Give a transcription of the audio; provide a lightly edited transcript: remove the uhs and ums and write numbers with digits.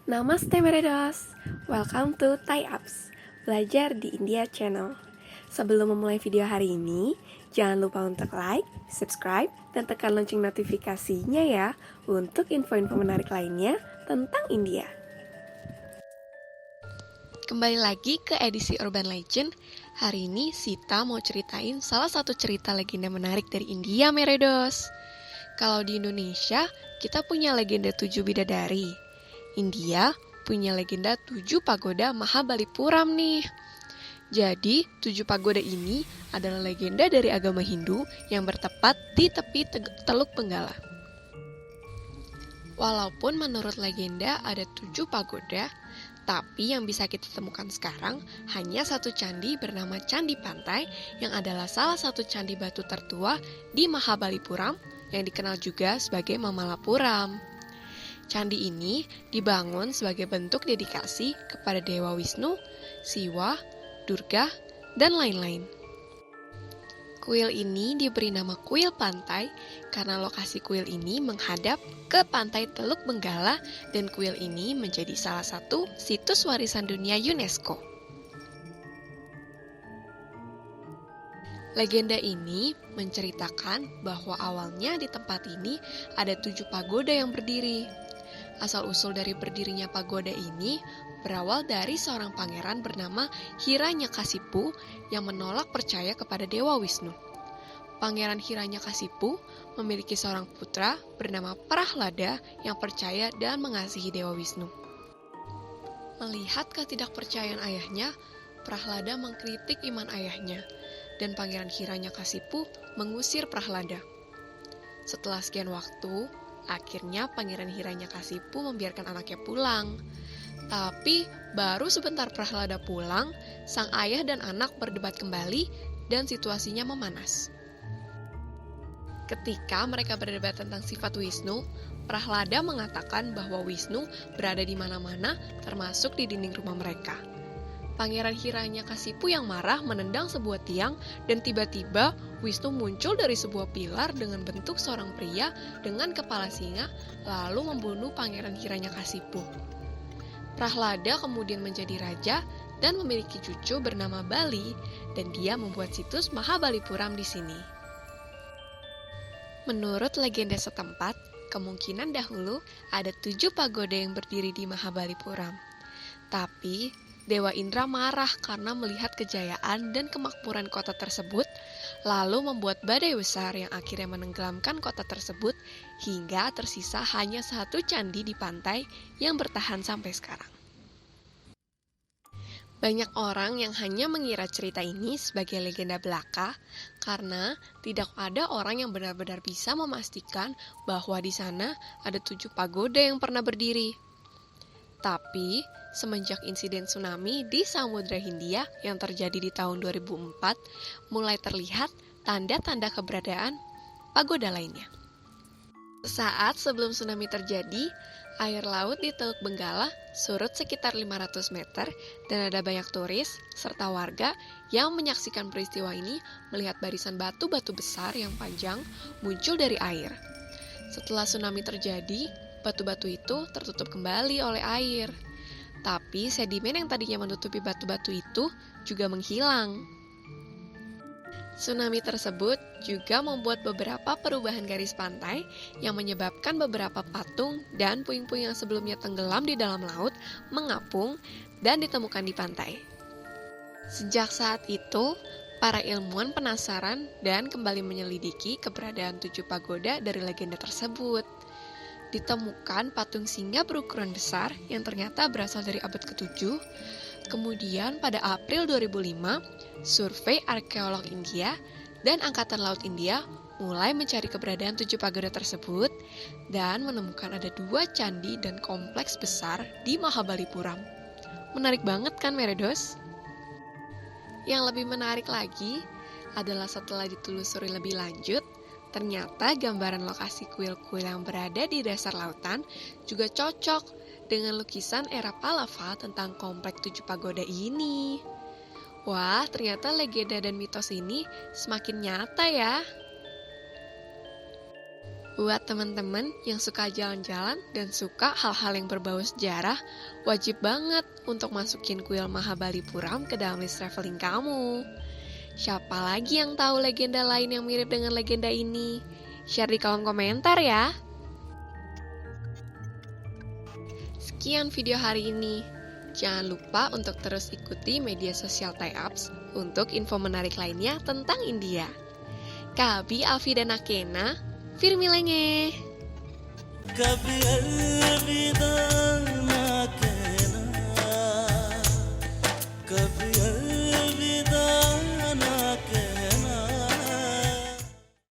Namaste Meredos, welcome to Thai Apps, belajar di India Channel. Sebelum memulai video hari ini, jangan lupa untuk like, subscribe, dan tekan lonceng notifikasinya ya untuk info-info menarik lainnya tentang India. Kembali lagi ke edisi Urban Legend. Hari ini Sita mau ceritain salah satu cerita legenda menarik dari India, Meredos. Kalau di Indonesia, kita punya legenda 7 bidadari. India punya legenda 7 pagoda Mahabalipuram nih. Jadi, 7 pagoda ini adalah legenda dari agama Hindu yang bertempat di tepi Teluk Benggala. Walaupun menurut legenda ada 7 pagoda, tapi yang bisa kita temukan sekarang hanya satu candi bernama Candi Pantai yang adalah salah satu candi batu tertua di Mahabalipuram yang dikenal juga sebagai Mamalapuram. Candi ini dibangun sebagai bentuk dedikasi kepada Dewa Wisnu, Siwa, Durga, dan lain-lain. Kuil ini diberi nama Kuil Pantai karena lokasi kuil ini menghadap ke pantai Teluk Benggala dan kuil ini menjadi salah satu situs warisan dunia UNESCO. Legenda ini menceritakan bahwa awalnya di tempat ini ada 7 pagoda yang berdiri. Asal-usul dari berdirinya pagoda ini berawal dari seorang pangeran bernama Hiranyakasipu yang menolak percaya kepada Dewa Wisnu. Pangeran Hiranyakasipu memiliki seorang putra bernama Prahlada yang percaya dan mengasihi Dewa Wisnu. Melihat ketidakpercayaan ayahnya, Prahlada mengkritik iman ayahnya, dan Pangeran Hiranyakasipu mengusir Prahlada. Setelah sekian waktu, akhirnya Pangeran Hiranyakasipu membiarkan anaknya pulang. Tapi baru sebentar Prahlada pulang, sang ayah dan anak berdebat kembali dan situasinya memanas. Ketika mereka berdebat tentang sifat Wisnu, Prahlada mengatakan bahwa Wisnu berada di mana-mana termasuk di dinding rumah mereka. Pangeran Hiranyakasipu yang marah menendang sebuah tiang dan tiba-tiba Wisnu muncul dari sebuah pilar dengan bentuk seorang pria dengan kepala singa lalu membunuh Pangeran Hiranyakasipu. Prahlada kemudian menjadi raja dan memiliki cucu bernama Bali dan dia membuat situs Mahabalipuram di sini. Menurut legenda setempat, kemungkinan dahulu ada 7 pagoda yang berdiri di Mahabalipuram. Tapi Dewa Indra marah karena melihat kejayaan dan kemakmuran kota tersebut, lalu membuat badai besar yang akhirnya menenggelamkan kota tersebut hingga tersisa hanya satu candi di pantai yang bertahan sampai sekarang. Banyak orang yang hanya mengira cerita ini sebagai legenda belaka karena tidak ada orang yang benar-benar bisa memastikan bahwa di sana ada 7 pagoda yang pernah berdiri. Tapi, semenjak insiden tsunami di Samudra Hindia yang terjadi di tahun 2004, mulai terlihat tanda-tanda keberadaan pagoda lainnya. Saat sebelum tsunami terjadi, air laut di Teluk Benggala surut sekitar 500 meter dan ada banyak turis serta warga yang menyaksikan peristiwa ini melihat barisan batu-batu besar yang panjang muncul dari air. Setelah tsunami terjadi, batu-batu itu tertutup kembali oleh air. Tapi sedimen yang tadinya menutupi batu-batu itu juga menghilang. Tsunami tersebut juga membuat beberapa perubahan garis pantai yang menyebabkan beberapa patung dan puing-puing yang sebelumnya tenggelam di dalam laut mengapung dan ditemukan di pantai. Sejak saat itu, para ilmuwan penasaran dan kembali menyelidiki keberadaan 7 pagoda dari legenda tersebut. Ditemukan patung singa berukuran besar yang ternyata berasal dari abad ke-7. Kemudian pada April 2005, survei arkeolog India dan Angkatan Laut India mulai mencari keberadaan 7 pagoda tersebut dan menemukan ada 2 candi dan kompleks besar di Mahabalipuram. Menarik banget kan, Meredos? Yang lebih menarik lagi adalah setelah ditelusuri lebih lanjut, ternyata gambaran lokasi kuil-kuil yang berada di dasar lautan juga cocok dengan lukisan era Pallava tentang kompleks 7 pagoda ini. Wah, ternyata legenda dan mitos ini semakin nyata ya. Buat teman-teman yang suka jalan-jalan dan suka hal-hal yang berbau sejarah, wajib banget untuk masukin kuil Mahabalipuram ke dalam list traveling kamu. Siapa lagi yang tahu legenda lain yang mirip dengan legenda ini? Share di kolom komentar ya. Sekian video hari ini. Jangan lupa untuk terus ikuti media sosial TIAPS untuk info menarik lainnya tentang India. Kabi, Alfi, dan Akena, Firmilenge.